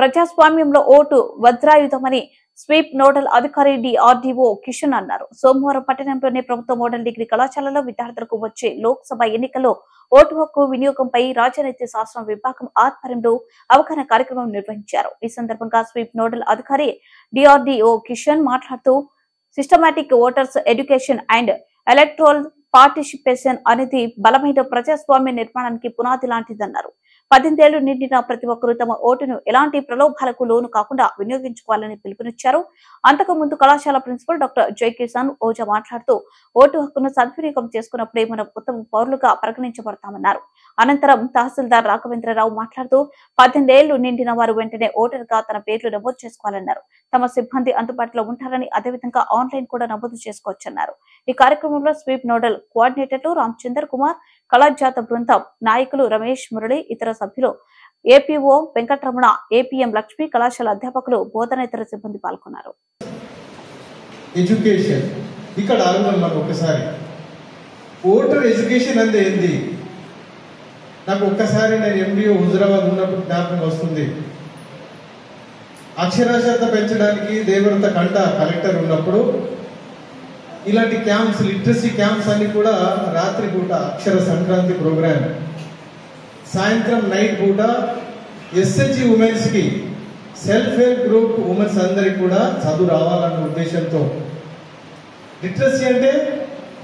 ప్రజాస్వామ్యంలో vote వజ్రాయుధమని sweep nodal అధికారి DRDO Kishan అన్నారు. సోమవారం పట్టణంలోని ప్రభుత్వ మోడల్ డిగ్రీ కళాశాలలో విద్యార్థులకు వచ్చే లోక్సభ ఎన్నికల్లో ఓటు హక్కు వినియోగంపై రాజనీతి శాస్త్రం విభాగం ఆధ్వర్యంలో అవగాహన కార్యక్రమం నిర్వహించారు. ఈ సందర్భంగా స్వీప్ నోడల్ అధికారి డిఆర్డీఓ కిషన్ మాట్లాడుతూ systematic voters education and electoral participation అనేది బలమైన ప్రజాస్వామ్య నిర్మాణానికి పునాది లాంటిదన్నారు. 18 ఏళ్లు నిండిన ప్రతి ఒక్కరూ తమ ఓటును ఎలాంటి ప్రలోభాలకు లోను కాకుండా వినియోగించుకోవాలని పిలుపునిచ్చారు. అంతకుముందు కళాశాల ప్రిన్సిపల్ డాక్టర్ జై కిసాన్ ఓజా మాట్లాడుతూ ఓటు హక్కును సద్వినియోగం చేసుకున్నప్పుడే మనం ఉత్తమ పౌరులుగా పరిగణించబడతామన్నారు. అనంతరం తహసీల్దార్ రాఘవేంద్రరావు మాట్లాడుతూ 18 ఏళ్లు నిండిన వారు వెంటనే ఓటర్గా తన పేర్లు నమోదు చేసుకోవాలన్నారు. తమ సిబ్బంది అందుబాటులో ఉంటారని, అదేవిధంగా ఆన్లైన్ కూడా నమోదు చేసుకోవచ్చన్నారు. ఈ కార్యక్రమంలో స్వీప్ నోడల్ కోఆర్డినేటర్లు రామచందర్ కుమార్, కళాజాత బృందం నాయకులు రమేష్, మురళి, ఇతర సభ్యులు, ఏపీఓ వెంకటరమణ, ఏపీఎం లక్ష్మి, కళాశాల అధ్యాపకులు, బోధనేతర సిబ్బంది పాల్గొన్నారు. ఎడ్యుకేషన్ ఇక్కడ ఆగుతున్నాం. ఒకసారి ఓటర్ ఎడ్యుకేషన్ అంటే ఏంది? నాకు ఒక్కసారి నేను ఎండిఓ హుజరాబాద్ ఉన్నప్పుడు జ్ఞాపకం వస్తుంది. అక్షరాస్యత పెంచడానికి దేవరత కంట కలెక్టర్ ఉన్నప్పుడు ఇలాంటి క్యాంప్స్, లిటరసీ క్యాంప్స్ అన్ని కూడా రాత్రి పూట అక్షర సంక్రాంతి ప్రోగ్రామ్, సాయంత్రం నైట్ పూట ఎస్హెచ్జి ఉమెన్స్ కి, సెల్ఫ్ హెల్ప్ గ్రూప్ ఉమెన్స్ అందరికి కూడా చదువు రావాలన్న ఉద్దేశంతో, లిటరసీ అంటే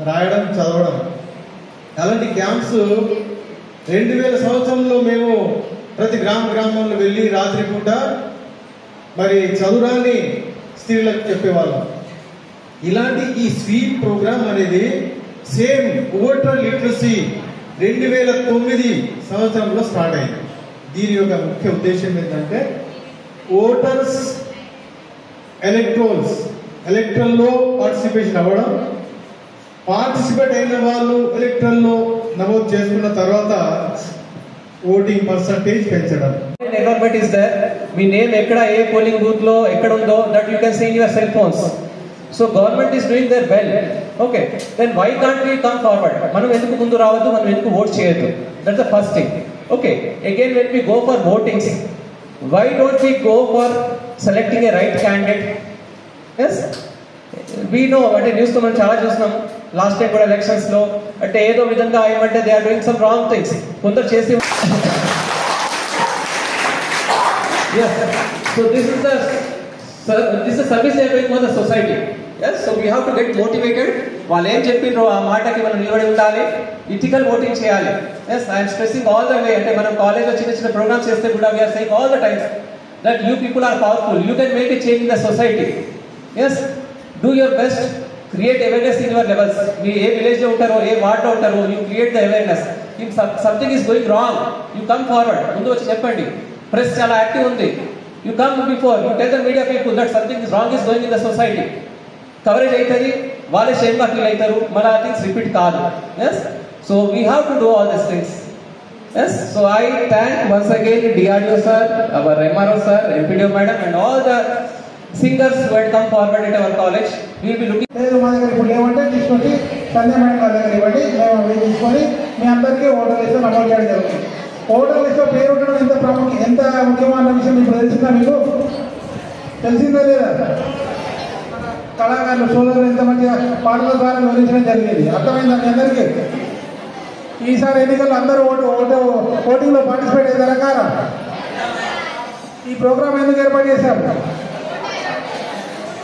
రాయడం, చదవడం, అలాంటి క్యాంప్స్ 2000 సంవత్సరంలో మేము ప్రతి గ్రామంలో వెళ్ళి రాత్రి పూట మరి చదువురాని స్త్రీలకు చెప్పేవాళ్ళం. ఇలాంటి ఈ స్వీప్ ప్రోగ్రామ్ అనేది సేమ్ ఓటర్ లిటరసీ 2009 సంవత్సరంలో స్టార్ట్ అయింది. దీని యొక్క ముఖ్య ఉద్దేశం ఏంటంటే ఓటర్స్ ఎలక్ట్రల్లో పార్టిసిపేషన్ అవ్వడం, పార్టిసిపేట్ అయిన వాళ్ళు ఎలక్ట్రల్లో నమోదు చేసుకున్న తర్వాత ఓటింగ్ పర్సంటేజ్ పెంచడం. Environment is there. Me name ఎక్కడ, ఏ పోలింగ్ బూత్ లో ఎక్కడ ఉందో that you can see in your cell phones. So government is doing their well. Okay. Then why can't we come forward? మనం ఎందుకు ముందు రావద్దు, మనం ఎందుకు ఓట్ చేయొద్దు? That's the first thing. Okay. Again, when we go for votings, why don't we go for selecting a right candidate? Yes. We know అంటే news లో మనం చాలా చూస్తున్నాం. లాస్ట్ టైం కూడా ఎలక్షన్స్ లో అంటే ఏదో విధంగా ఏమంటే they are doing some wrong things. కొందరు చేసి yes. So this is the service they are doing for the society. Yes. So we have to get motivated. వాళ్ళు ఏం చెప్పిండ్రో ఆ మాటకి మనం నిలబడి ఉండాలి. ఇథికల్ ఓటింగ్ చేయాలి. Yes. I am stressing all the way. అంటే మనం కాలేజ్ లో చిన్న ప్రోగ్రామ్స్ చేస్తే కూడా we are saying all the time that you people are powerful. You can make a change in the society. Yes. Do your best. Create awareness in your levels. Me A village లో ఉంటారో, ఏ ward లో ఉంటారో, you create the awareness. If something is going wrong, you come forward. ముందు వచ్చి చెప్పండి. Press చాలా active ఉంది. You come before, you tell the media people that something is wrong is going in the society. Coverage అవుతుంది, వాళ్ళే షేమ్గా feel అవుతారు, మన things repeat కాదు. Yes. So we have to do all these things. Yes. So I thank once again DRDO sir, our MRO sir, MPDO madam and all the singers who had come forward at our college. We will be looking. మా దగ్గర ఇప్పుడు ఏమంటే తీసుకొని సంధ్య madam గారి దగ్గర ఇవ్వండి, మేము తీసుకొని మీ అందరికీ ఓటర్ లిస్ట్లో నమోదు చేయడం జరుగుతుంది. ఓటర్ లిస్ట్లో పేరు ఉండడం ఎంత ముఖ్యమైన విషయం ఇప్పుడు తెలిసిందా? మీకు తెలిసిందా లేదా? కళాకారులు సోదరులు ఎంత మంచిగా పాటల ద్వారా వివరించడం జరిగింది. అర్థమైందా మీ అందరికీ? ఈసారి ఎన్నికల్లో అందరూ ఓటింగ్లో పార్టిసిపేట్ అయ్యే రకాల ఈ ప్రోగ్రాం ఎందుకు ఏర్పాటు చేశారు?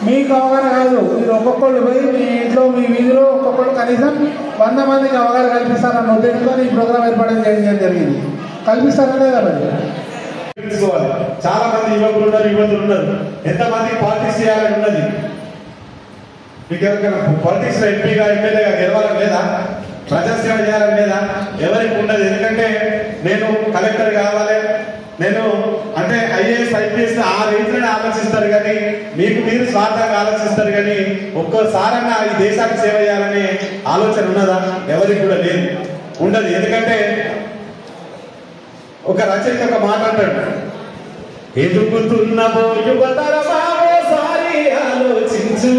మీకు అవగాహన కాదు, మీరు ఒక్కొక్కళ్ళు పోయి మీ ఇంట్లో, మీ వీధిలో ఒక్కొక్కళ్ళు కనీసం 100 మందికి అవగాహన కల్పిస్తారన్న ఉద్దేశంతో ఈ ప్రోగ్రాం ఏర్పాటు చేయడం జరిగింది. కల్పిస్తారా లేదా? చాలా మంది యువతులు ఉన్నారు. ఎంతమంది పాలిటిక్స్ చేయాలని ఉన్నది? మీకు ఎవరికైనా పాలిటిక్స్ లో ఎంపీగా, ఎమ్మెల్యేగా గెలవాలని లేదా? ప్రజాసేవ చేయాలని లేదా? ఎవరికి ఉండదు. ఎందుకంటే నేను కలెక్టర్ కావాలి, నేను అంటే ఐఏఎస్, ఐపీఎస్ ఆ రేంజ్లోనే ఆలోచిస్తారు, కానీ మీరు స్వార్థంగా ఆలోచిస్తారు, కానీ ఒక్కసారన్నా ఈ దేశానికి సేవ చేయాలనే ఆలోచన ఉన్నదా? ఎవరికి కూడా లేదు, ఉండదు. ఎందుకంటే ఒక రచయిత ఒక మాట అంటాడు, ఎదుగుతున్నవో యువతరమా ఓసారి ఆలోచించు,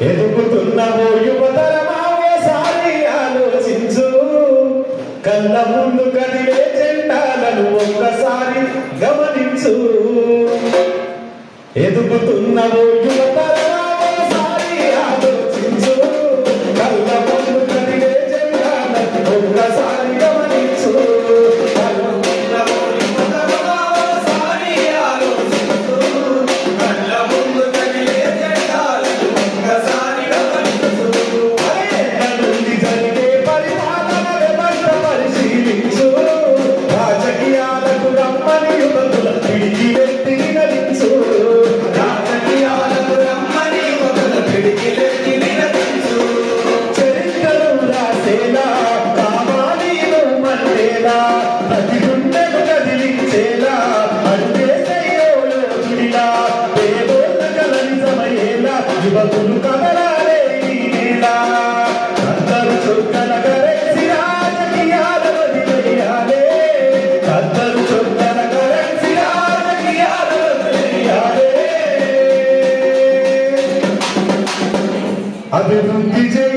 ఎదుగుతున్నవో యువతరమా ఓసారి ఆలోచించు, కళ్ళ ముందు కదిలే జెండాలను ఒక్కసారి గమనించు, అభివృద్ధి